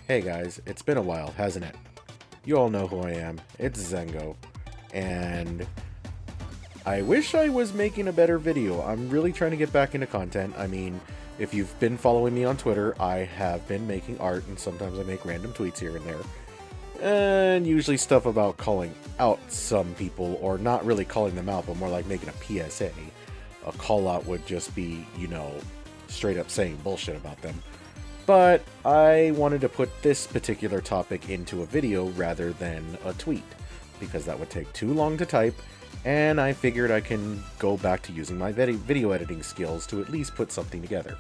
Hey guys, it's been a while, hasn't it? You all know who I am. It's Zengo. And I wish I was making a better video. I'm really trying to get back into content. I mean, if you've been following me on Twitter, I have been making art and sometimes I make random tweets here and there. And usually stuff about calling out some people, or not really calling them out, but more like making a PSA. A call out would just be, straight up saying bullshit about them. But I wanted to put this particular topic into a video rather than a tweet, because that would take too long to type, and I figured I can go back to using my video editing skills to at least put something together.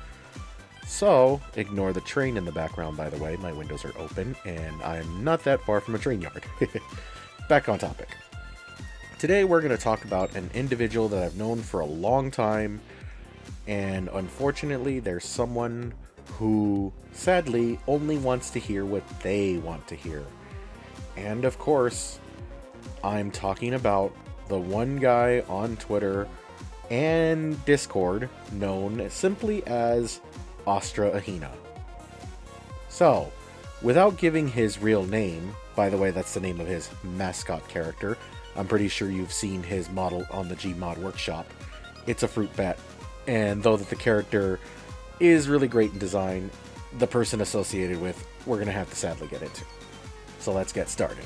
So, ignore the train in the background, by the way. My windows are open, and I'm not that far from a train yard. Back on topic. Today we're going to talk about an individual that I've known for a long time, and unfortunately there's someone who, sadly, only wants to hear what they want to hear. And of course, I'm talking about the one guy on Twitter and Discord known simply as Astra Ahina. So, without giving his real name, by the way, that's the name of his mascot character. I'm pretty sure you've seen his model on the Gmod workshop. It's a fruit bat, and though that the character is really great in design, the person associated with, we're going to have to sadly get into. So let's get started.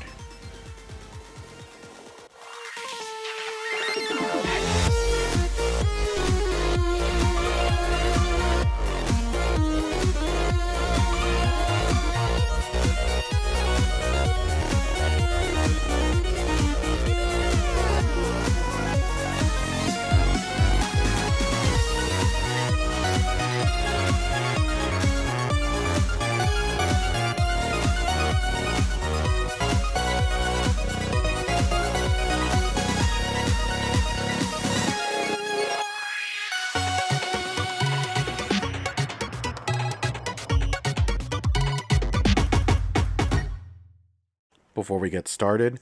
Before we get started,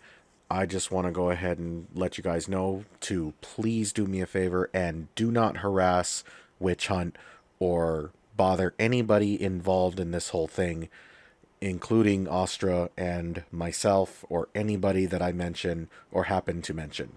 I just want to go ahead and let you guys know to please do me a favor and do not harass, witch hunt, or bother anybody involved in this whole thing, including Astra and myself or anybody that I mention or happen to mention.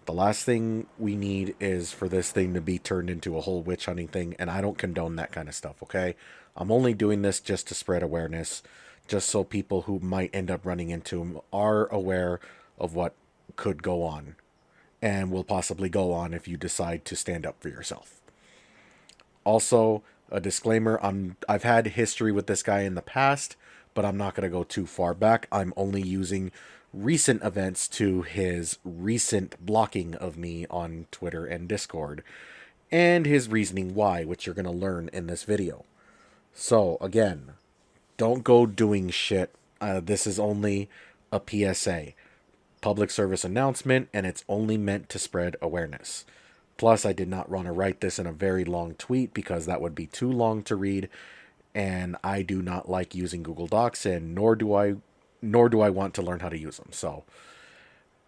The last thing we need is for this thing to be turned into a whole witch hunting thing, and I don't condone that kind of stuff, okay? I'm only doing this just to spread awareness, just so people who might end up running into him are aware of what could go on, and will possibly go on if you decide to stand up for yourself. Also, a disclaimer, I've had history with this guy in the past, but I'm not going to go too far back. I'm only using recent events to his recent blocking of me on Twitter and Discord, and his reasoning why, which you're going to learn in this video. So, again, don't go doing shit. This is only a PSA. Public service announcement, and it's only meant to spread awareness. Plus, I did not want to write this in a very long tweet because that would be too long to read, and I do not like using Google Docs, and nor do I want to learn how to use them. So,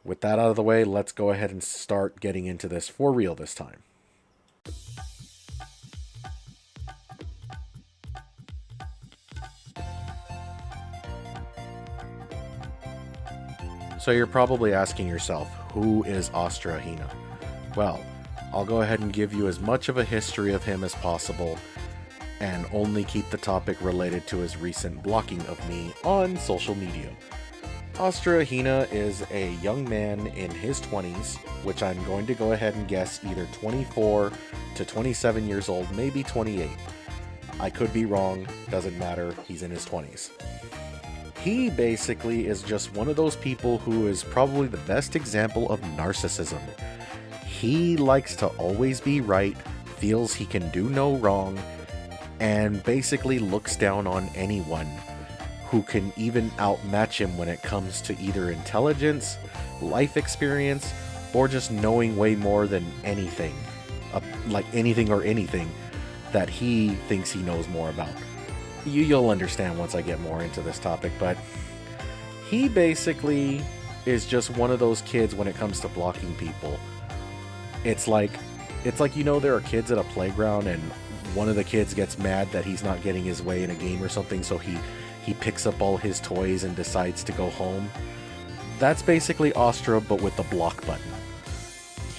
with that out of the way, let's go ahead and start getting into this for real this time. So you're probably asking yourself, who is Astra Ahina? Well, I'll go ahead and give you as much of a history of him as possible, and only keep the topic related to his recent blocking of me on social media. Astra Ahina is a young man in his 20s, which I'm going to go ahead and guess either 24 to 27 years old, maybe 28. I could be wrong, doesn't matter, he's in his 20s. He basically is just one of those people who is probably the best example of narcissism. He likes to always be right, feels he can do no wrong, and basically looks down on anyone who can even outmatch him when it comes to either intelligence, life experience, or just knowing way more than anything. Like anything or anything that he thinks he knows more about. You'll understand once I get more into this topic, but he basically is just one of those kids when it comes to blocking people. It's like there are kids at a playground and one of the kids gets mad that he's not getting his way in a game or something, so he he picks up all his toys and decides to go home. That's basically Astra, but with the block button.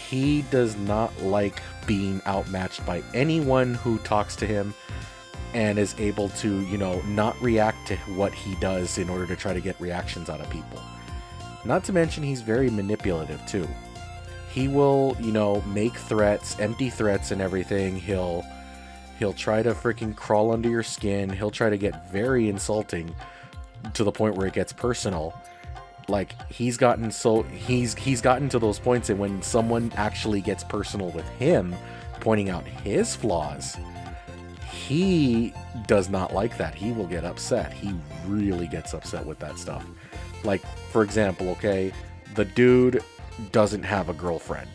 He does not like being outmatched by anyone who talks to him and is able to, you know, not react to what he does in order to try to get reactions out of people. Not to mention he's very manipulative too. He will, you know, make threats, empty threats and everything. He'll try to freaking crawl under your skin. He'll try to get very insulting to the point where it gets personal. Like, he's gotten to those points, and when someone actually gets personal with him, pointing out his flaws, he does not like that. He will get upset. He really gets upset with that stuff. Like, for example, okay, the dude doesn't have a girlfriend.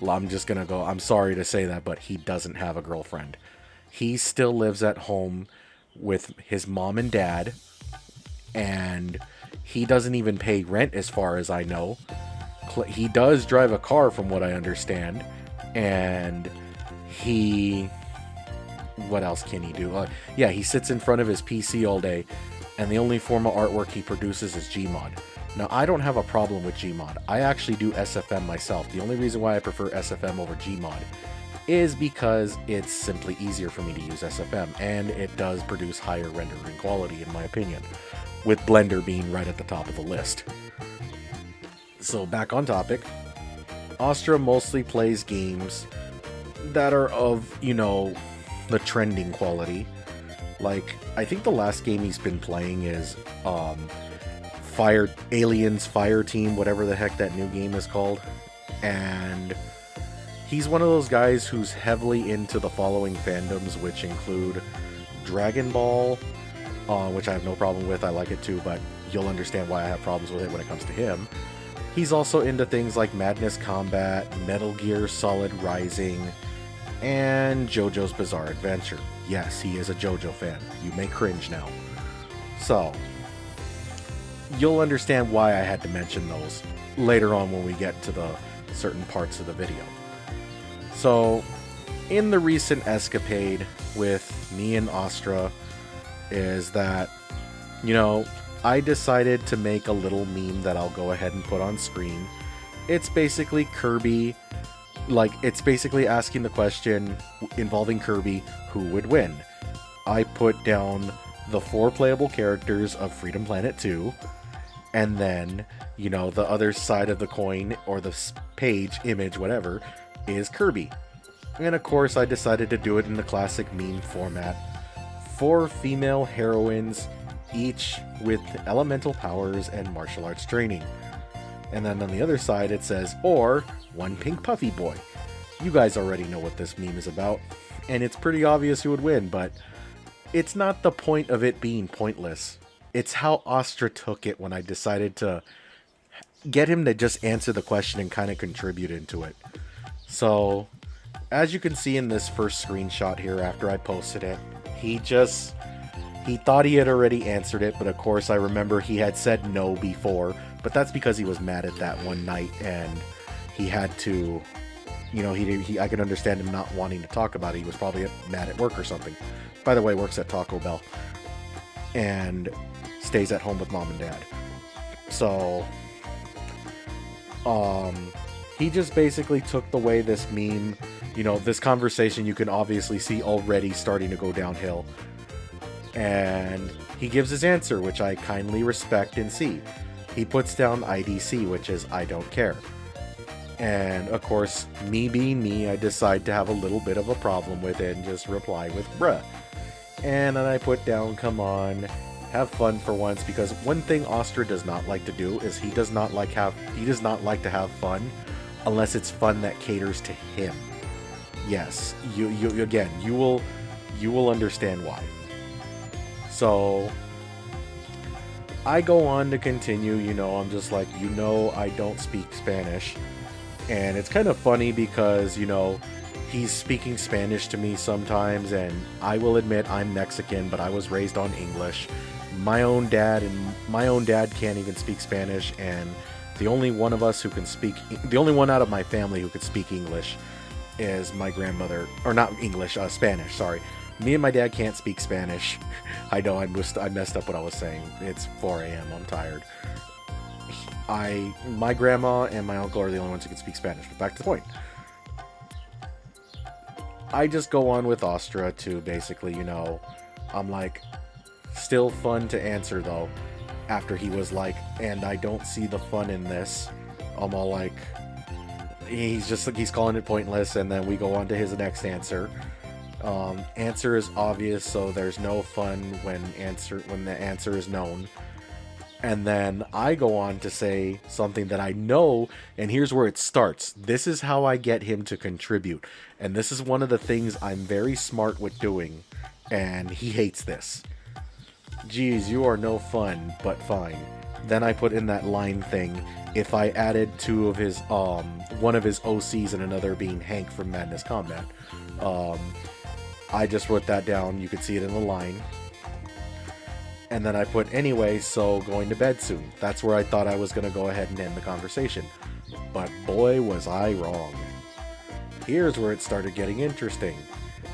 I'm just gonna go, I'm sorry to say that, but he doesn't have a girlfriend. He still lives at home with his mom and dad, and he doesn't even pay rent as far as I know. He does drive a car from what I understand, and what else can he do? Yeah, he sits in front of his PC all day, and the only form of artwork he produces is Gmod. Now, I don't have a problem with Gmod. I actually do SFM myself. The only reason why I prefer SFM over Gmod is because it's simply easier for me to use SFM, and it does produce higher rendering quality, in my opinion, with Blender being right at the top of the list. So, back on topic, Astra mostly plays games that are of, you know, the trending quality. Like, I think the last game he's been playing is Aliens Fire Team, whatever the heck that new game is called. And he's one of those guys who's heavily into the following fandoms, which include Dragon Ball, which I have no problem with. I like it too, but you'll understand why I have problems with it when it comes to him. He's also into things like Madness Combat, Metal Gear Solid Rising, and JoJo's Bizarre Adventure. Yes, he is a JoJo fan. You may cringe now. So, you'll understand why I had to mention those later on when we get to the certain parts of the video. So, in the recent escapade with me and Astra, is that, you know, I decided to make a little meme that I'll go ahead and put on screen. It's basically Kirby. Like, it's basically asking the question involving Kirby, who would win? I put down the 4 playable characters of Freedom Planet 2, and then, you know, the other side of the coin, or the page, image, whatever, is Kirby. And of course, I decided to do it in the classic meme format. 4 female heroines, each with elemental powers and martial arts training. And then on the other side it says, or 1 pink puffy boy. You guys already know what this meme is about, and it's pretty obvious who would win, but it's not the point of it being pointless. It's how Astra took it when I decided to get him to just answer the question and kind of contribute into it. So, as you can see in this first screenshot here after I posted it, he thought he had already answered it, but of course I remember he had said no before, but that's because he was mad at that one night, and he had to, you know, I can understand him not wanting to talk about it. He was probably mad at work or something. By the way, works at Taco Bell, and stays at home with mom and dad. So, he just basically took the way this meme, you know, this conversation you can obviously see already starting to go downhill. And he gives his answer, which I kindly respect and see. He puts down IDC, which is I don't care. And of course, me being me, I decide to have a little bit of a problem with it and just reply with bruh. And then I put down, come on, have fun for once, because one thing Astra does not like to do is he does not like to have fun unless it's fun that caters to him. Yes, you will understand why. So, I go on to continue, you know, I'm just like, you know, I don't speak Spanish. And it's kind of funny because, you know, he's speaking Spanish to me sometimes, and I will admit I'm Mexican, but I was raised on English. My own dad can't even speak Spanish, and the only one out of my family who could speak English is my grandmother, or not English, Spanish, sorry. Me and my dad can't speak Spanish. I know I messed up what I was saying. It's 4 a.m. I'm tired. My grandma and my uncle are the only ones who can speak Spanish. But back to the point. I just go on with Astra to basically, you know, I'm like, still fun to answer though. After he was like, and I don't see the fun in this. I'm all like, he's calling it pointless, and then we go on to his next answer. Answer is obvious, so there's no fun when the answer is known. And then I go on to say something that I know, and here's where it starts. This is how I get him to contribute. And this is one of the things I'm very smart with doing, and he hates this. Geez, you are no fun, but fine. Then I put in that line thing. If I added two of his, one of his OCs and another being Hank from Madness Combat. I just wrote that down. You could see it in the line. And then I put anyway, so going to bed soon. That's where I thought I was going to go ahead and end the conversation. But boy, was I wrong. Here's where it started getting interesting.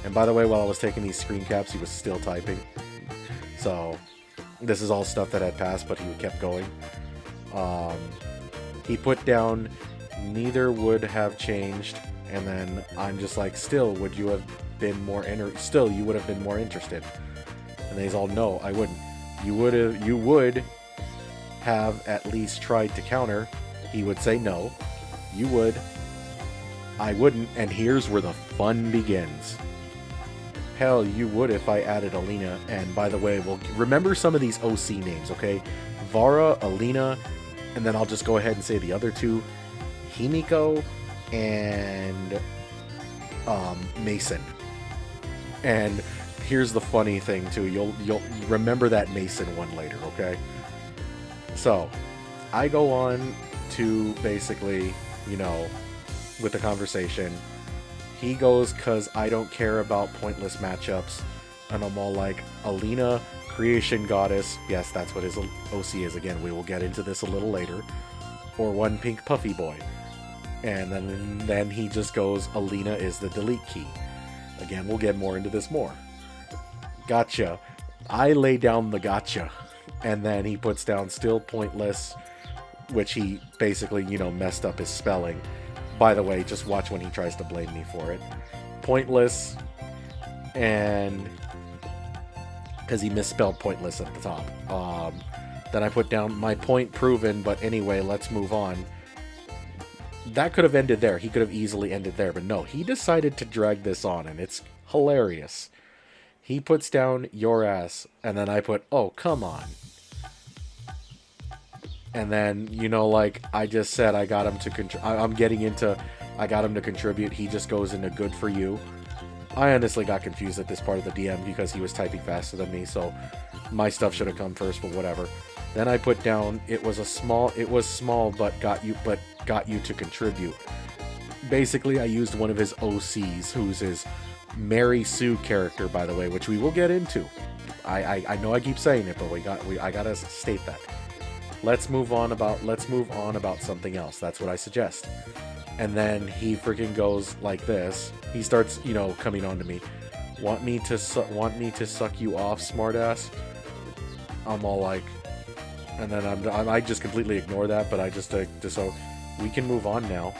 And by the way, while I was taking these screen caps, he was still typing. So, this is all stuff that had passed, but he kept going. He put down, neither would have changed. And then I'm just like, still, would you have been more still, you would have been more interested. And he's all, no, I wouldn't. You would have at least tried to counter. He would say no. You would. I wouldn't. And here's where the fun begins. Hell, you would if I added Alina. And by the way, we'll remember some of these OC names, okay? Vara, Alina, and then I'll just go ahead and say the other two. Himiko and Mason. And here's the funny thing too. You'll remember that Mason one later, okay? So, I go on to basically, you know, with the conversation. He goes, cause I don't care about pointless matchups. And I'm all like, Alina, Creation Goddess. Yes, that's what his OC is. Again, we will get into this a little later. Or one Pink Puffy Boy. And then he just goes, Alina is the delete key. Again, we'll get more into this more. Gotcha. I lay down the gotcha. And then he puts down still pointless, which he basically, you know, messed up his spelling. By the way, just watch when he tries to blame me for it. Pointless, and because he misspelled pointless at the top. Then I put down my point proven, but anyway, let's move on. That could have ended there. He could have easily ended there, but no, he decided to drag this on, and it's hilarious. He puts down your ass, and then I put, oh, come on. And then, you know, like I just said, I got him to I got him to contribute. He just goes into good for you. I honestly got confused at this part of the DM because he was typing faster than me, so my stuff should have come first, but whatever. Then I put down, it was small, but got you to contribute. Basically, I used one of his OCs, who's his Mary Sue character, by the way, which we will get into. I know I keep saying it, but I gotta state that. Let's move on about something else. That's what I suggest. And then he freaking goes like this. He starts, you know, coming on to me. Want me to suck you off, smartass? I'm all like, and then I just completely ignore that. But I just so we can move on now.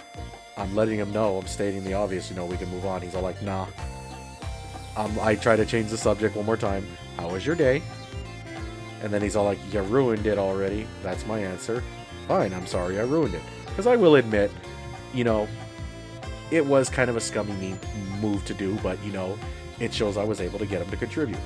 I'm letting him know. I'm stating the obvious. You know, we can move on. He's all like, nah. I try to change the subject one more time. How was your day? And then he's all like, you ruined it already. That's my answer. Fine, I'm sorry I ruined it. Because I will admit, you know, it was kind of a scummy move to do, but, you know, it shows I was able to get him to contribute.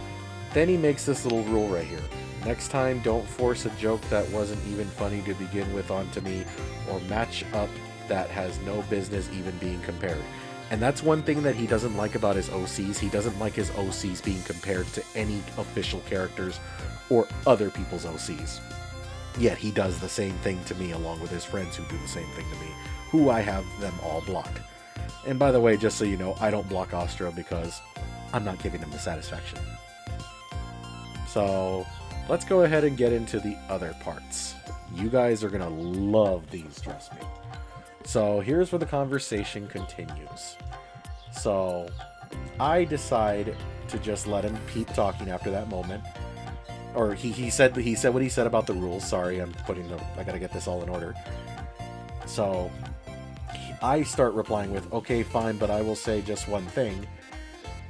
Then he makes this little rule right here. Next time, don't force a joke that wasn't even funny to begin with onto me, or match up that has no business even being compared. And that's one thing that he doesn't like about his OCs. He doesn't like his OCs being compared to any official characters or other people's OCs. Yet he does the same thing to me along with his friends who do the same thing to me, who I have them all blocked. And by the way, just so you know, I don't block Astra because I'm not giving him the satisfaction. So let's go ahead and get into the other parts. You guys are gonna love these, trust me. So here's where the conversation continues. So I decide to just let him keep talking after that moment. Or he said what he said about the rules. Sorry, I gotta get this all in order. So I start replying with, okay, fine, but I will say just one thing.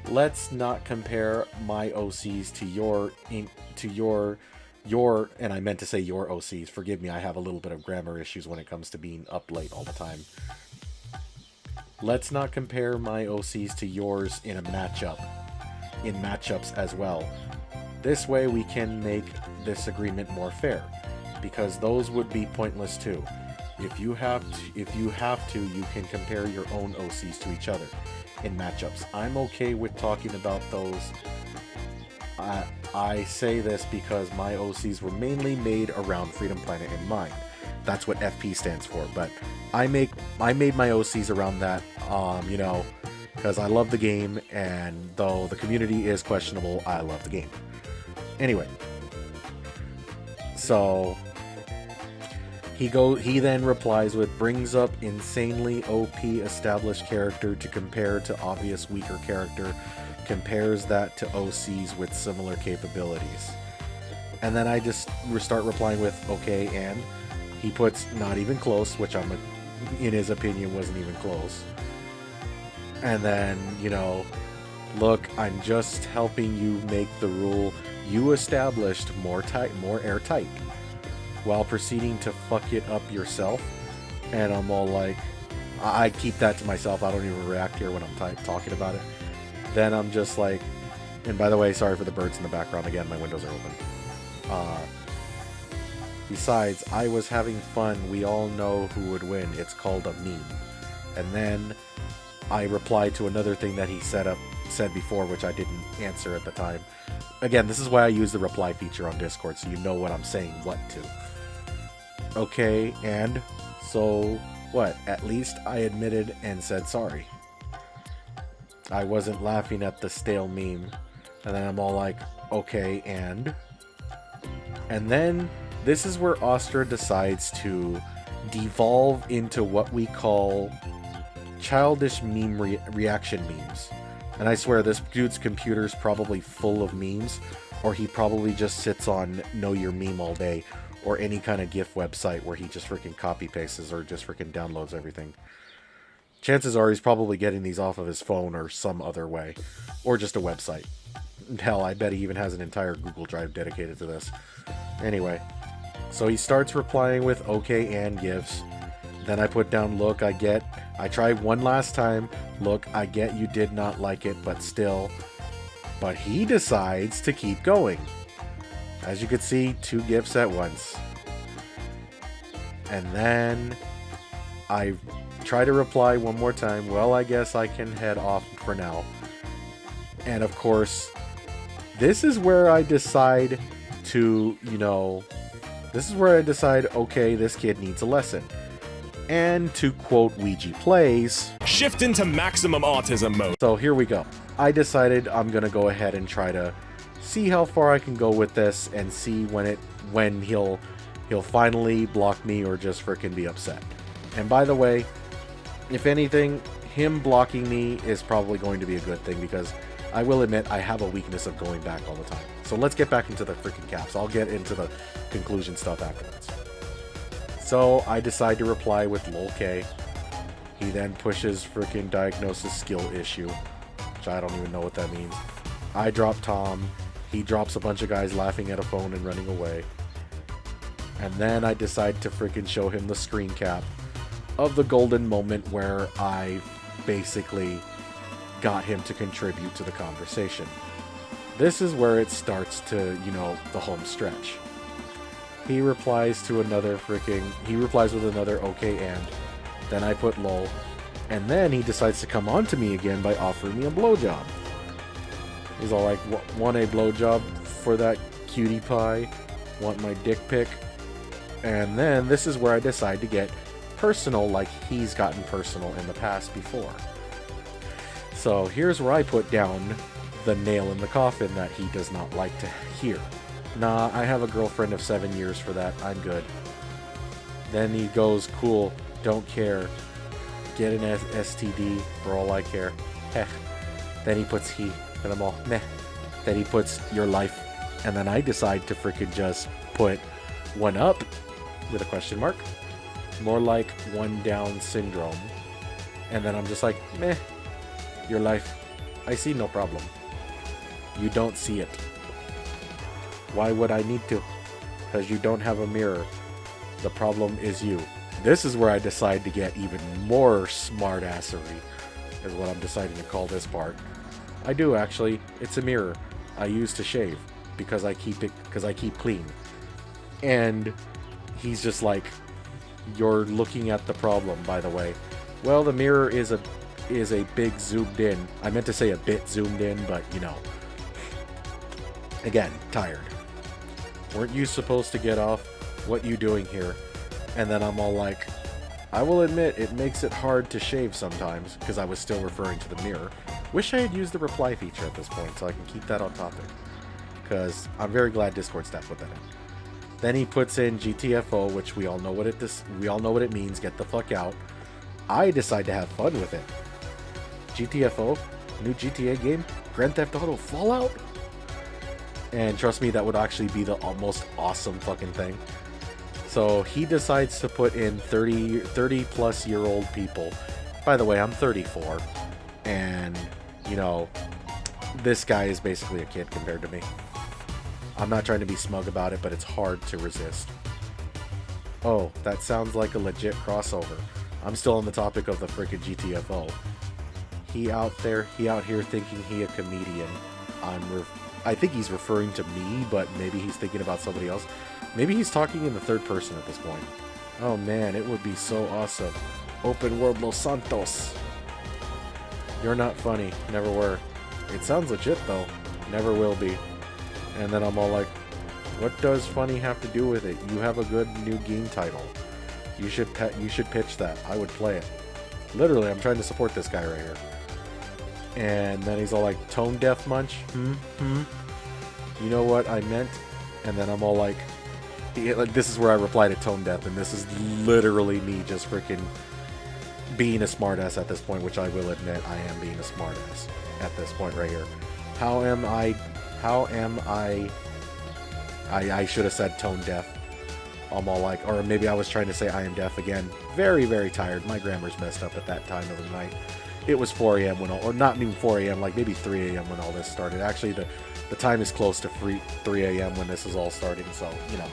Let's not compare my OCs to your, and I meant to say your OCs. Forgive me, I have a little bit of grammar issues when it comes to being up late all the time. Let's not compare my OCs to yours in matchups as well. This way we can make this agreement more fair, because those would be pointless too. If you have to, you can compare your own OCs to each other in matchups. I'm okay with talking about those. I say this because my OCs were mainly made around Freedom Planet in mind. That's what FP stands for. But I made my OCs around that, you know, because I love the game, and though the community is questionable, I love the game. Anyway, so he then replies with, brings up insanely OP established character to compare to obvious weaker character, compares that to OCs with similar capabilities. And then I just start replying with, okay, and he puts not even close, which in his opinion wasn't even close. And then, you know, look, I'm just helping you make the rule you established more airtight, while proceeding to fuck it up yourself. And I'm all like, I keep that to myself. I don't even react here when I'm talking about it. Then I'm just like, and by the way, sorry for the birds in the background. Again, my windows are open. Besides, I was having fun. We all know who would win. It's called a meme. And then I replied to another thing that he said before, which I didn't answer at the time. Again, this is why I use the reply feature on Discord, so you know what I'm saying what to. Okay, and so what? At least I admitted and said sorry. I wasn't laughing at the stale meme. And then I'm all like, okay, and then this is where Astra decides to devolve into what we call childish meme reaction memes. And I swear this dude's computer's probably full of memes, or he probably just sits on Know Your Meme all day, or any kind of GIF website where he just freaking copy pastes or just freaking downloads everything. Chances are he's probably getting these off of his phone or some other way, or just a website. Hell, I bet he even has an entire Google Drive dedicated to this. Anyway, so he starts replying with okay and gifs. Then I put down, look, I tried one last time. Look, I get you did not like it, but still. But he decides to keep going. As you can see, 2 gifs at once. And then I try to reply one more time. Well, I guess I can head off for now. And of course, this is where I decide to, okay, this kid needs a lesson. And to quote Ouija Plays, shift into maximum autism mode. So here we go. I decided I'm gonna go ahead and try to see how far I can go with this, and see when he'll finally block me or just frickin' be upset. And by the way, if anything, him blocking me is probably going to be a good thing, because I will admit I have a weakness of going back all the time. So let's get back into the freaking caps. I'll get into the conclusion stuff afterwards. So I decide to reply with lol-k. He then pushes freaking diagnosis skill issue, which I don't even know what that means. I drop Tom. He drops a bunch of guys laughing at a phone and running away. And then I decide to freaking show him the screen cap of the golden moment where I basically got him to contribute to the conversation. This is where it starts to, the home stretch. He replies with another okay and. Then I put lol. And then he decides to come on to me again by offering me a blowjob. He's all like, want a blowjob for that cutie pie? Want my dick pic? And then this is where I decide to get personal, like he's gotten personal in the past before. So here's where I put down the nail in the coffin that he does not like to hear. Nah, I have a girlfriend of 7 years for that. I'm good. Then he goes, cool, don't care. Get an STD for all I care. Heh. Then he puts he, and I'm all, meh. Then he puts your life, and then I decide to freaking just put one up with a question mark. More like one down syndrome. And then I'm just like, meh, your life. I see no problem. You don't see it. Why would I need to? Because you don't have a mirror. The problem is you. This is where I decide to get even more smartassery, is what I'm deciding to call this part. I do actually. It's a mirror I use to shave because I keep clean. And he's just like, you're looking at the problem, by the way. Well, the mirror is a big zoomed in. I meant to say a bit zoomed in, but you know. Again, tired. Weren't you supposed to get off? What you doing here? And then I'm all like, I will admit it makes it hard to shave sometimes, because I was still referring to the mirror. Wish I had used the reply feature at this point so I can keep that on topic. Because I'm very glad Discord staff put that in. Then he puts in GTFO, which we all know what it means, get the fuck out. I decide to have fun with it. GTFO, new GTA game, Grand Theft Auto Fallout? And trust me, that would actually be the most awesome fucking thing. So he decides to put in 30 plus year old people. By the way, I'm 34. And, you know, this guy is basically a kid compared to me. I'm not trying to be smug about it, but it's hard to resist. Oh, that sounds like a legit crossover. I'm still on the topic of the frickin' GTFO. He out here thinking he a comedian. I think he's referring to me, but maybe he's thinking about somebody else. Maybe he's talking in the third person at this point. Oh man, it would be so awesome. Open world Los Santos. You're not funny. Never were. It sounds legit though. Never will be. And then I'm all like, what does funny have to do with it? You have a good new game title. You should pitch that. I would play it. Literally, I'm trying to support this guy right here. And then he's all like, tone deaf munch? You know what I meant? And then I'm all like, this is where I reply to tone deaf, and this is literally me just freaking being a smartass at this point, which I will admit I am being a smartass at this point right here. I should have said tone deaf. I'm all like, or maybe I was trying to say I am deaf again. Very, very tired. My grammar's messed up at that time of the night. It was 4 a.m. or not even 4 a.m., like maybe 3 a.m. when all this started. Actually, the time is close to 3 a.m. when this is all starting, so, you know.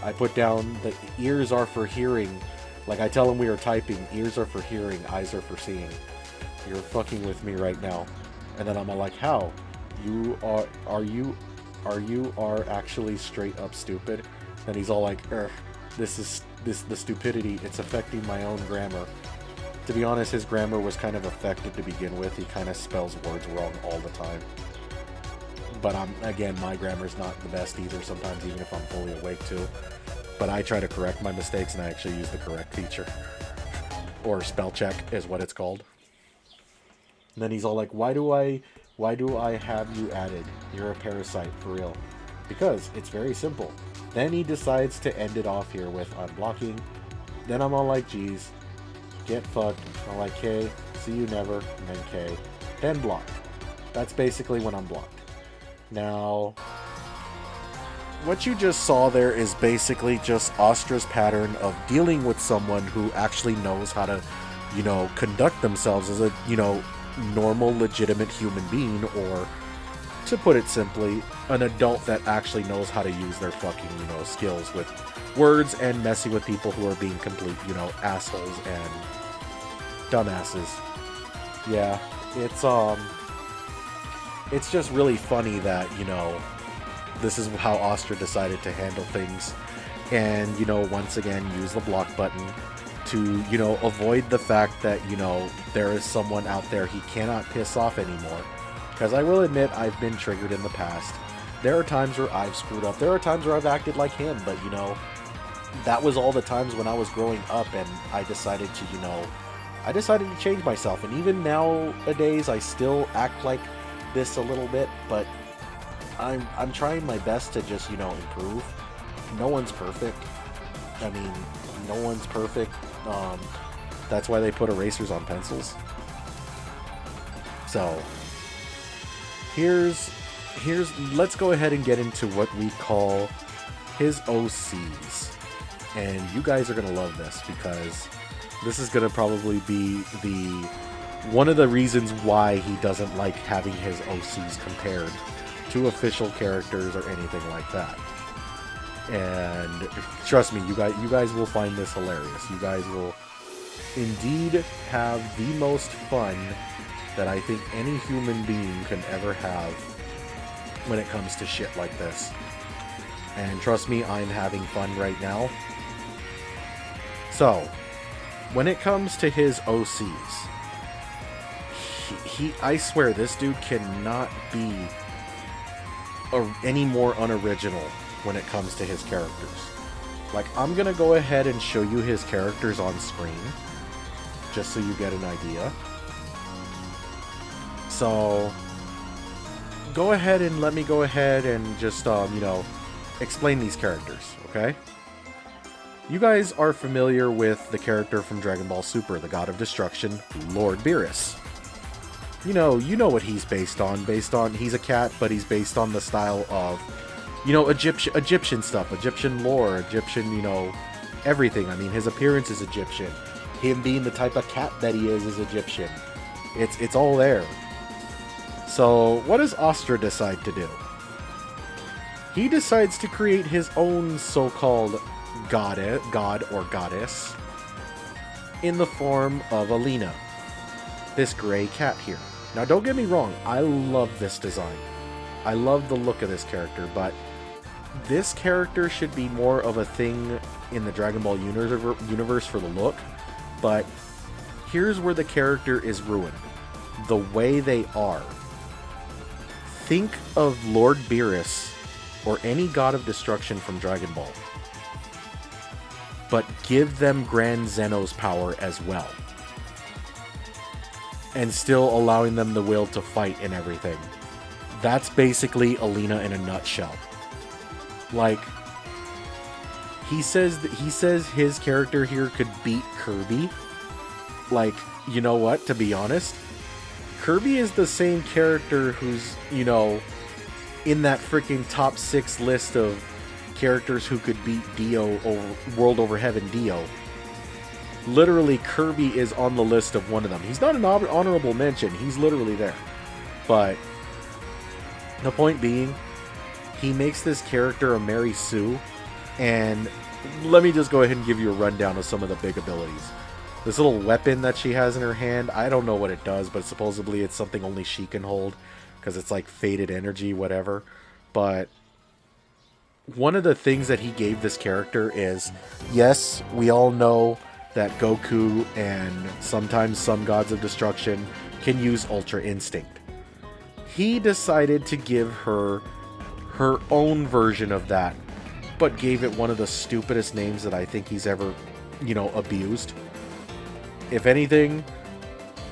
I put down the ears are for hearing. Like I tell him we are typing, ears are for hearing, eyes are for seeing. You're fucking with me right now. And then I'm all like, how? You are actually straight up stupid? And he's all like, the stupidity, it's affecting my own grammar. To be honest, his grammar was kind of affected to begin with. He kind of spells words wrong all the time. But again, my grammar's not the best either, sometimes even if I'm fully awake too. But I try to correct my mistakes, and I actually use the correct feature. Or spell check is what it's called. And then he's all like, why do I have you added? You're a parasite, for real. Because it's very simple. Then he decides to end it off here with unblocking. Then I'm all like, geez, get fucked. I'm like, K, see you never, and then K. Then blocked. That's basically when I'm blocked. Now, what you just saw there is basically just Astra's pattern of dealing with someone who actually knows how to, you know, conduct themselves as a, you know, normal, legitimate human being, or, to put it simply, an adult that actually knows how to use their fucking, you know, skills with words and messing with people who are being complete, you know, assholes and dumbasses. Yeah, it's just really funny that, you know, this is how Astra decided to handle things. And, you know, once again, use the block button to, you know, avoid the fact that, you know, there is someone out there he cannot piss off anymore. Because I will admit, I've been triggered in the past. There are times where I've screwed up. There are times where I've acted like him, but, you know, that was all the times when I was growing up, and I decided to, you know, to change myself. And even nowadays, I still act like this a little bit, but I'm trying my best to just, you know, improve. No one's perfect. I mean, no one's perfect. That's why they put erasers on pencils. So, let's go ahead and get into what we call his OCs. And you guys are going to love this, because this is going to probably be one of the reasons why he doesn't like having his OCs compared to official characters or anything like that. And trust me, you guys will find this hilarious. You guys will indeed have the most fun that I think any human being can ever have when it comes to shit like this. And trust me, I'm having fun right now. So, when it comes to his OCs, I swear this dude cannot be any more unoriginal when it comes to his characters. Like, I'm gonna go ahead and show you his characters on screen, just so you get an idea. So, go ahead and let me go ahead and just, explain these characters, okay? You guys are familiar with the character from Dragon Ball Super, the God of Destruction, Lord Beerus. You know what he's based on. He's a cat, but he's based on the style of, Egyptian stuff, Egyptian lore, Egyptian, everything. I mean, his appearance is Egyptian. Him being the type of cat that he is Egyptian. It's all there. So, what does Astra decide to do? He decides to create his own so-called god or goddess in the form of Ahina, this gray cat here. Now, don't get me wrong, I love this design. I love the look of this character, but this character should be more of a thing in the Dragon Ball universe for the look, but here's where the character is ruined. The way they are. Think of Lord Beerus or any God of Destruction from Dragon Ball, but give them Grand Zeno's power as well, and still allowing them the will to fight and everything. That's basically Ahina in a nutshell. Like, he says his character here could beat Kirby. Like, you know what, to be honest, Kirby is the same character who's, in that freaking top 6 list of characters who could beat Dio, or World Over Heaven Dio. Literally, Kirby is on the list of one of them. He's not an honorable mention. He's literally there. But the point being, he makes this character a Mary Sue. And let me just go ahead and give you a rundown of some of the big abilities. This little weapon that she has in her hand, I don't know what it does, but supposedly it's something only she can hold, because it's like faded energy, whatever. But one of the things that he gave this character is, yes, we all know that Goku and sometimes some gods of destruction can use Ultra Instinct. He decided to give her her own version of that, but gave it one of the stupidest names that I think he's ever, abused. If anything,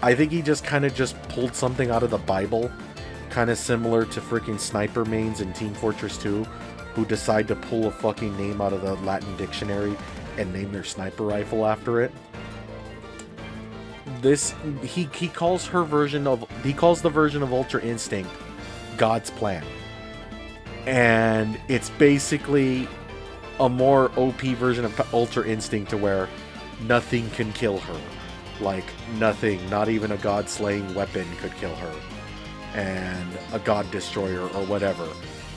I think he just kind of pulled something out of the Bible, kind of similar to freaking sniper mains in Team Fortress 2, who decide to pull a fucking name out of the Latin dictionary and name their sniper rifle after it. He calls the version of Ultra Instinct God's Plan. And it's basically a more OP version of Ultra Instinct, to where nothing can kill her. Like, nothing, not even a god-slaying weapon could kill her. And a god destroyer or whatever.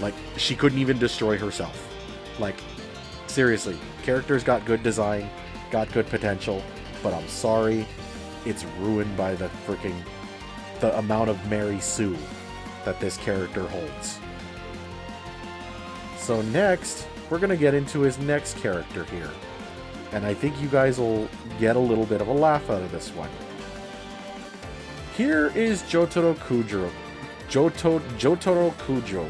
Like, she couldn't even destroy herself. Like, seriously, character's got good design, got good potential, but I'm sorry, it's ruined by the amount of Mary Sue that this character holds. So next, we're going to get into his next character here. And I think you guys will get a little bit of a laugh out of this one. Here is Jotaro Kujo. Jotaro Kujo.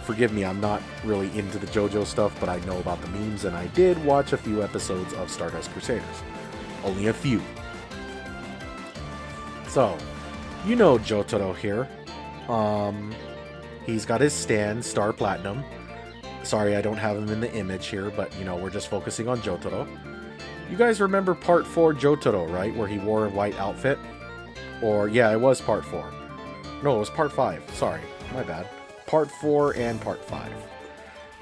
Forgive me, I'm not really into the JoJo stuff, but I know about the memes, and I did watch a few episodes of Stardust Crusaders. Only a few. So, Jotaro here. He's got his stand, Star Platinum. Sorry, I don't have him in the image here, but, we're just focusing on Jotaro. You guys remember part 4 Jotaro, right? Where he wore a white outfit? Or, yeah, it was part 4. No, it was part 5. Sorry, my bad. Part 4 and part 5.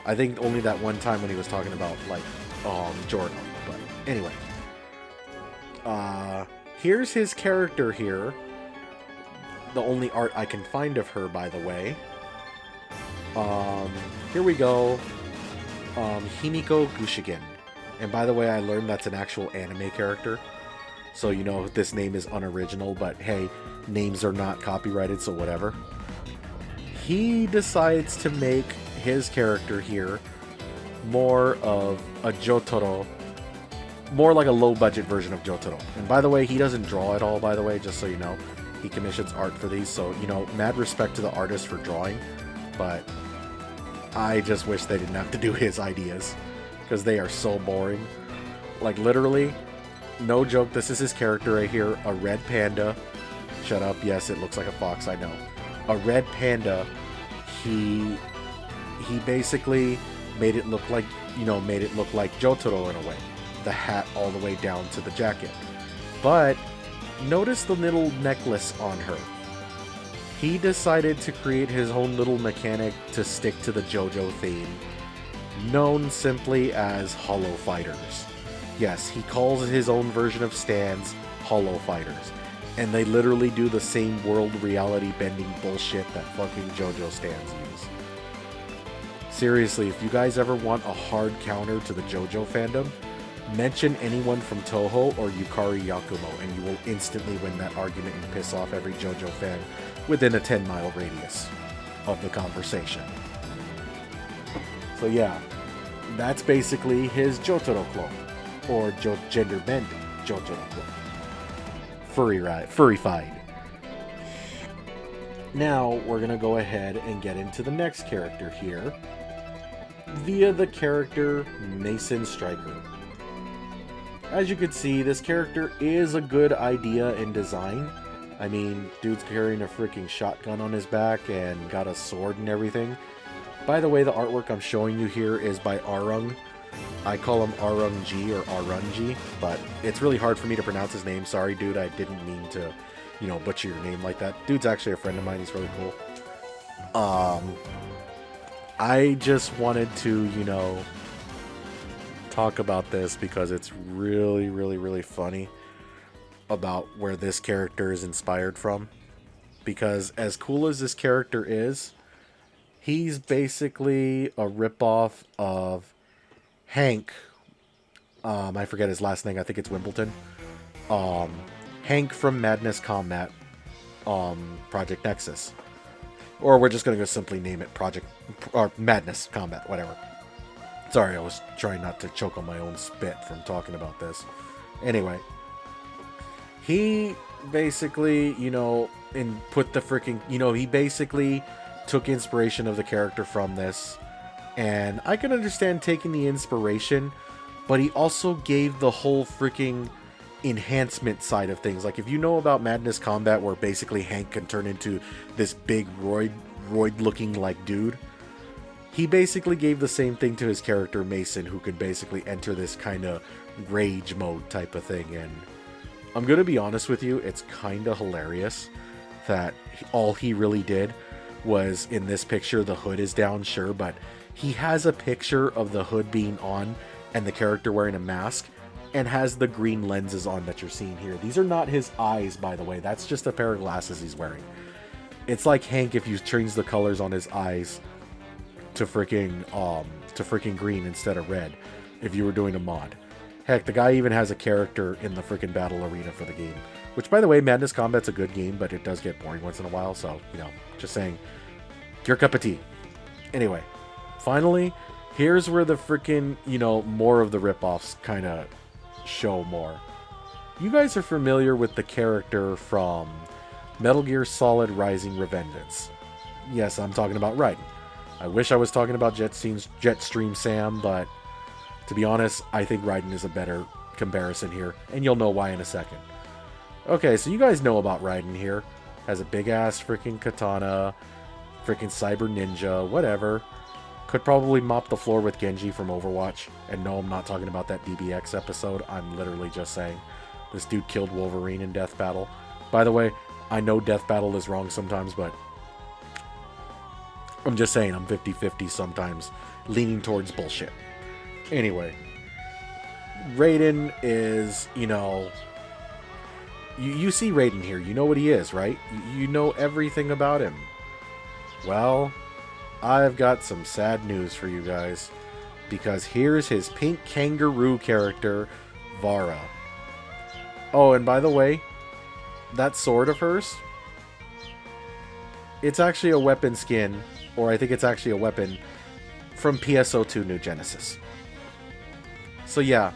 I think only that one time when he was talking about, like, Jordan. But, anyway. Here's his character here. The only art I can find of her, by the way. Here we go. Himiko Gushigen. And by the way, I learned that's an actual anime character. So, you know, this name is unoriginal, but hey, names are not copyrighted, so whatever. He decides to make his character here more of a Jotaro, more like a low-budget version of Jotaro. And by the way, he doesn't draw at all, by the way, just so you know. He commissions art for these, so, you know, mad respect to the artist for drawing, but I just wish they didn't have to do his ideas, because they are so boring. Like, literally, no joke, this is his character right here, a red panda. Shut up, yes, it looks like a fox, I know. A red panda. He basically made it look like, you know, made it look like Jotaro in a way. The hat all the way down to the jacket. But notice the little necklace on her. He decided to create his own little mechanic to stick to the JoJo theme, known simply as Hollow Fighters. Yes, he calls his own version of stands Hollow Fighters. And they literally do the same world reality bending bullshit that fucking JoJo stands use. Seriously, if you guys ever want a hard counter to the JoJo fandom, mention anyone from Toho or Yukari Yakumo and you will instantly win that argument and piss off every JoJo fan within a 10-mile radius of the conversation. So yeah, that's basically his Jotaro clone, or gender-bend Jotaro clone. Furry-fied. Now, we're going to go ahead and get into the next character here, via the character Mason Striker. As you can see, this character is a good idea in design. I mean, dude's carrying a freaking shotgun on his back and got a sword and everything. By the way, the artwork I'm showing you here is by Arung. I call him Arung-G or Arungi, but it's really hard for me to pronounce his name. Sorry, dude, I didn't mean to, you know, butcher your name like that. Dude's actually a friend of mine. He's really cool. I just wanted to, you know, talk about this because it's really, really, really funny about where this character is inspired from. Because as cool as this character is, he's basically a ripoff of Hank, I forget his last name, I think it's Wimbledon. Hank from Madness Combat, Project Nexus. Or we're just going to go simply name it Madness Combat, whatever. Sorry, I was trying not to choke on my own spit from talking about this. Anyway, he basically, you know, he basically took inspiration of the character from this. And I can understand taking the inspiration, but he also gave the whole freaking enhancement side of things. Like, if you know about Madness Combat, where basically Hank can turn into this big roid-looking like dude, he basically gave the same thing to his character Mason, who could basically enter this kind of rage mode type of thing. And I'm gonna be honest with you, it's kind of hilarious that all he really did was, in this picture, the hood is down, sure, but he has a picture of the hood being on and the character wearing a mask and has the green lenses on that you're seeing here. These are not his eyes, by the way. That's just a pair of glasses he's wearing. It's like Hank if you change the colors on his eyes to freaking green instead of red if you were doing a mod. Heck, the guy even has a character in the freaking battle arena for the game. Which, by the way, Madness Combat's a good game, but it does get boring once in a while, so, you know, just saying, your cup of tea. Anyway, finally, here's where the freaking, you know, more of the ripoffs kind of show more. You guys are familiar with the character from Metal Gear Solid Rising Revengeance. Yes, I'm talking about Raiden. I wish I was talking about Jetstream Sam, but to be honest, I think Raiden is a better comparison here, and you'll know why in a second. Okay, so you guys know about Raiden here. Has a big-ass freaking katana, freaking cyber ninja, whatever. Could probably mop the floor with Genji from Overwatch. And no, I'm not talking about that DBX episode. I'm literally just saying this dude killed Wolverine in Death Battle. By the way, I know Death Battle is wrong sometimes, but I'm just saying I'm 50-50 sometimes, leaning towards bullshit. Anyway, Raiden is, you know, you see Raiden here. You know what he is, right? You know everything about him. Well, I've got some sad news for you guys, because here's his pink kangaroo character, Vara. Oh, and by the way, that sword of hers, it's actually a weapon skin, or I think it's actually a weapon from PSO2 New Genesis. So yeah,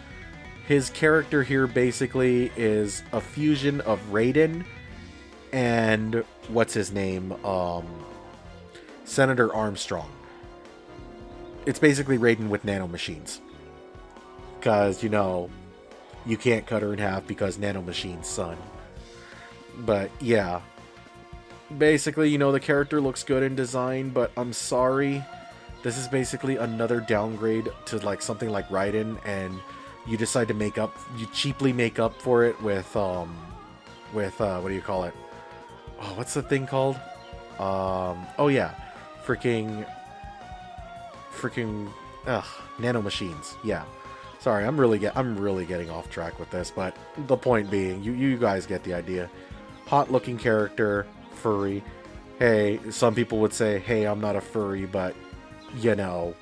his character here basically is a fusion of Raiden and what's his name? Senator Armstrong. It's basically Raiden with nanomachines. Because, you know, you can't cut her in half because nanomachines, son. But yeah, basically, you know, the character looks good in design, but I'm sorry, this is basically another downgrade to like something like Raiden, and you decide to make up, you cheaply make up for it with what do you call it? Oh, what's the thing called? Oh yeah, freaking nanomachines. Yeah. Sorry, I'm really getting off track with this, but the point being, you guys get the idea. Hot looking character, furry. Hey, some people would say, hey, I'm not a furry, but you know,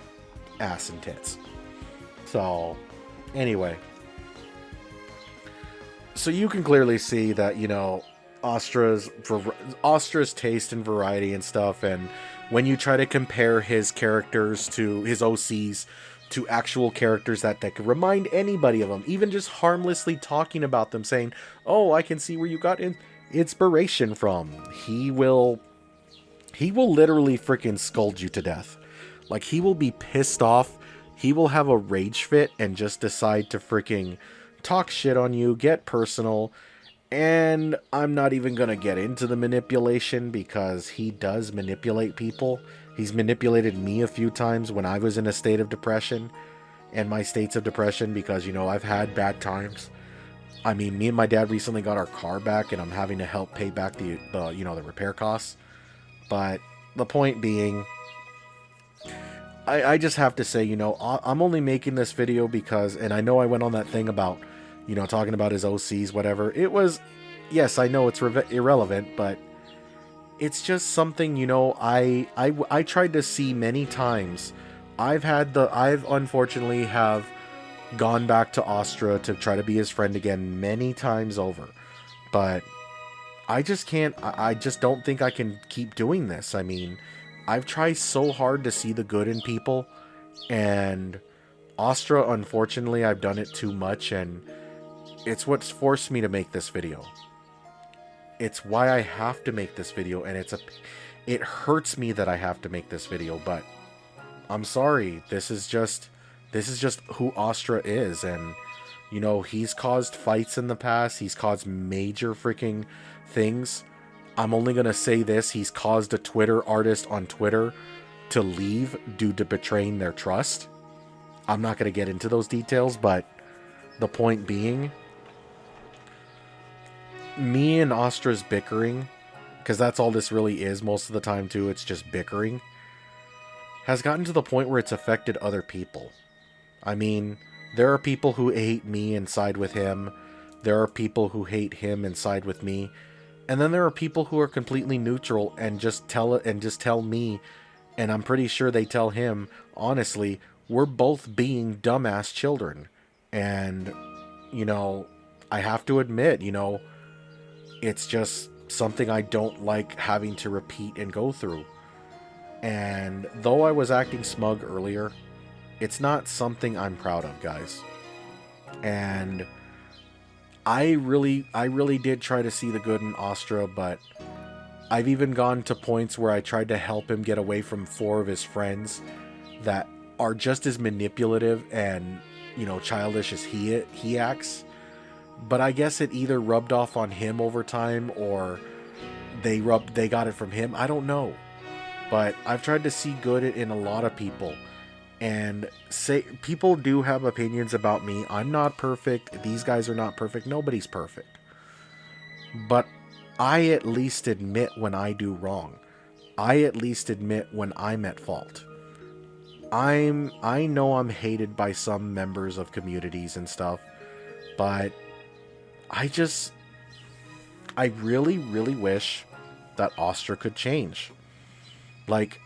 ass and tits. So, anyway. So you can clearly see that, you know, Astra's taste and variety and stuff, and when you try to compare his characters to his OCs to actual characters that could remind anybody of them, even just harmlessly talking about them, saying, oh, I can see where you got inspiration from, he will literally freaking scold you to death. Like, he will be pissed off, he will have a rage fit and just decide to freaking talk shit on you, get personal. And I'm not even going to get into the manipulation, because he does manipulate people. He's manipulated me a few times when I was in a state of depression, and my states of depression, because, you know, I've had bad times. I mean, me and my dad recently got our car back, and I'm having to help pay back the repair costs. But the point being, I just have to say, you know, I'm only making this video because, and I know I went on that thing about, you know, talking about his OCs, whatever. It was, yes, I know it's irrelevant, but it's just something, you know, I tried to see many times. I've unfortunately have gone back to Astra to try to be his friend again many times over. But I just can't, I just don't think I can keep doing this. I mean, I've tried so hard to see the good in people, and Astra, unfortunately, I've done it too much, and it's what's forced me to make this video. It's why I have to make this video, and it hurts me that I have to make this video, but I'm sorry. This is just who Astra is, and, you know, he's caused fights in the past. He's caused major freaking things. I'm only going to say this. He's caused a Twitter artist on Twitter to leave due to betraying their trust. I'm not going to get into those details, but the point being, me and Astra's bickering, because that's all this really is most of the time too, it's just bickering, has gotten to the point where it's affected other people. I mean, there are people who hate me and side with him. There are people who hate him and side with me. And then there are people who are completely neutral and just tell me, and I'm pretty sure they tell him, honestly, we're both being dumbass children. And, you know, I have to admit, you know, it's just something I don't like having to repeat and go through. And though I was acting smug earlier, it's not something I'm proud of, guys. And I really did try to see the good in Astra, but I've even gone to points where I tried to help him get away from 4 of his friends that are just as manipulative and, you know, childish as he acts. But I guess it either rubbed off on him over time, or they got it from him. I don't know. but I've tried to see good in a lot of people. And say people do have opinions about me. I'm not perfect. These guys are not perfect. Nobody's perfect. But I at least admit when I do wrong. I at least admit when I'm at fault. I know I'm hated by some members of communities and stuff, but I really, really wish that Astra could change. Like,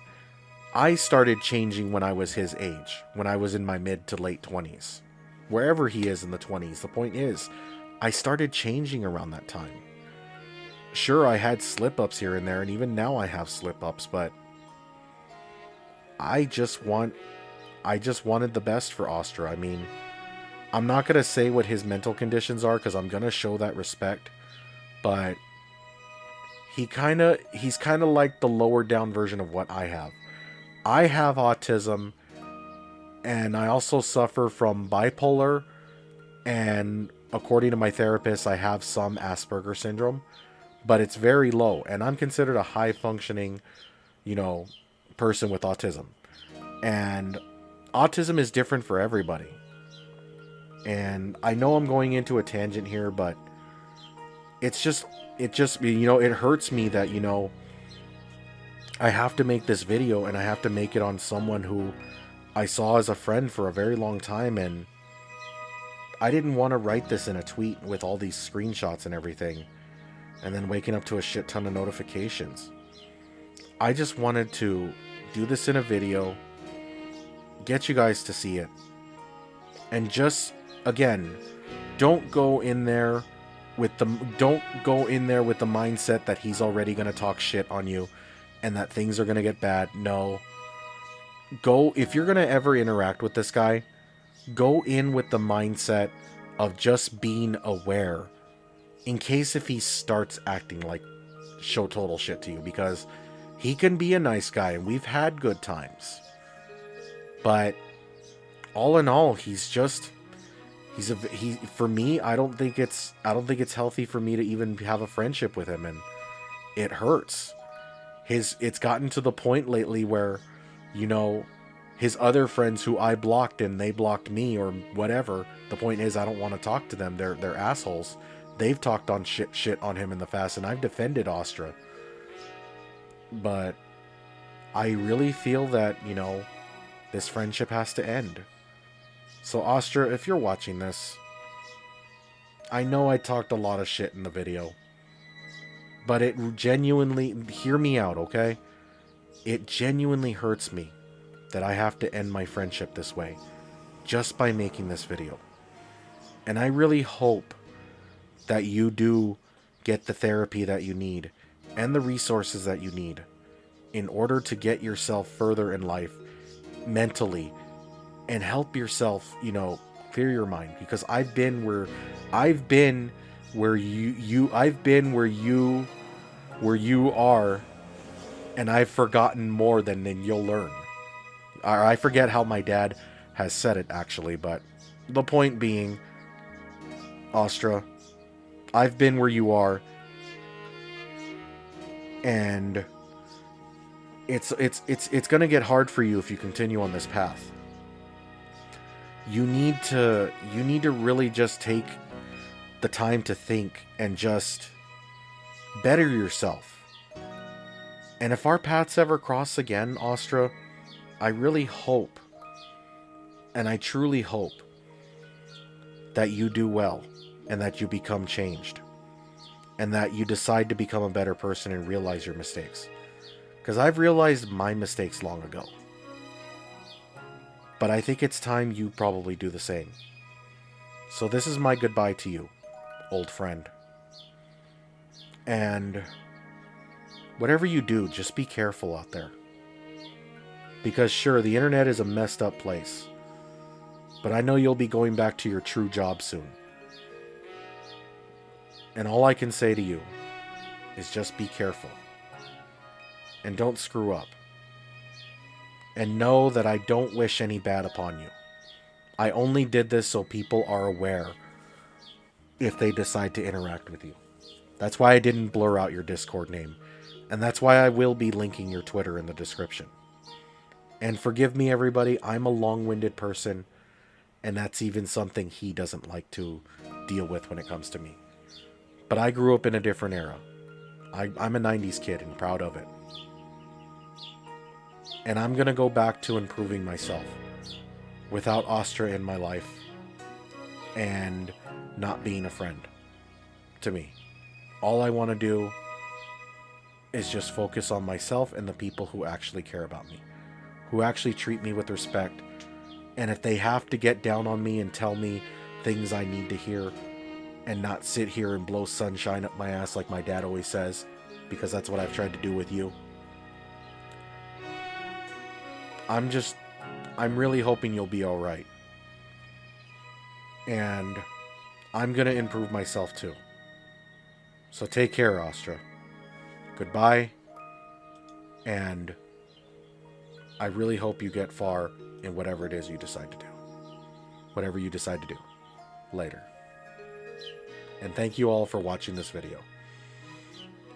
I started changing when I was his age, when I was in my mid to late 20s. Wherever he is in the 20s, the point is, I started changing around that time. Sure, I had slip-ups here and there, and even now I have slip-ups, but I just wanted the best for Astra. I mean, I'm not going to say what his mental conditions are, because I'm going to show that respect, but he's kind of like the lower down version of what I have. I have autism, and I also suffer from bipolar, and according to my therapist, I have some Asperger syndrome, but it's very low, and I'm considered a high-functioning, person with autism. And autism is different for everybody. And I know I'm going into a tangent here, but it hurts me that, I have to make this video, and I have to make it on someone who I saw as a friend for a very long time, and I didn't want to write this in a tweet with all these screenshots and everything, and then waking up to a shit ton of notifications. I just wanted to do this in a video, get you guys to see it, and just, again, don't go in there with the mindset that he's already going to talk shit on you and that things are going to get bad. No. If you're going to ever interact with this guy, go in with the mindset of just being aware in case if he starts acting like show total shit to you, because he can be a nice guy and we've had good times. But all in all, for me, I don't think it's healthy for me to even have a friendship with him, and it hurts. It's gotten to the point lately where, his other friends who I blocked and they blocked me or whatever, the point is I don't want to talk to them. They're assholes. They've talked on shit on him in the past, and I've defended Astra. But I really feel that, this friendship has to end. So Astra, if you're watching this, I know I talked a lot of shit in the video, but it genuinely, hear me out, okay? It genuinely hurts me that I have to end my friendship this way, just by making this video. And I really hope that you do get the therapy that you need, and the resources that you need, in order to get yourself further in life, mentally, and help yourself, clear your mind. Because I've been where you are, and I've forgotten more than you'll learn. I forget how my dad has said it, actually, but the point being, Astra, I've been where you are, and it's gonna get hard for you if you continue on this path. You need to really just take the time to think and just better yourself. And if our paths ever cross again, Astra, I really hope, and I truly hope, that you do well, and that you become changed, and that you decide to become a better person and realize your mistakes. Because I've realized my mistakes long ago. But I think it's time you probably do the same. So this is my goodbye to you, old friend. And whatever you do, just be careful out there. Because sure, the internet is a messed up place, but I know you'll be going back to your true job soon. And all I can say to you is just be careful. And don't screw up. And know that I don't wish any bad upon you. I only did this so people are aware if they decide to interact with you. That's why I didn't blur out your Discord name. And that's why I will be linking your Twitter in the description. And forgive me, everybody, I'm a long-winded person, and that's even something he doesn't like to deal with when it comes to me. But I grew up in a different era. I'm a 90s kid and proud of it. And I'm going to go back to improving myself without Astra in my life and not being a friend to me. All I want to do is just focus on myself and the people who actually care about me, who actually treat me with respect. And if they have to get down on me and tell me things I need to hear and not sit here and blow sunshine up my ass like my dad always says, because that's what I've tried to do with you, I'm really hoping you'll be alright. And I'm going to improve myself too. So take care, Astra. Goodbye. And I really hope you get far in whatever it is you decide to do. Whatever you decide to do later. And thank you all for watching this video.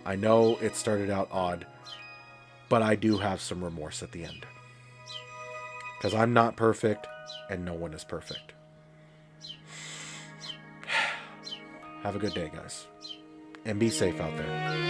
I know it started out odd, but I do have some remorse at the end. Because I'm not perfect, and no one is perfect. Have a good day, guys. And be safe out there.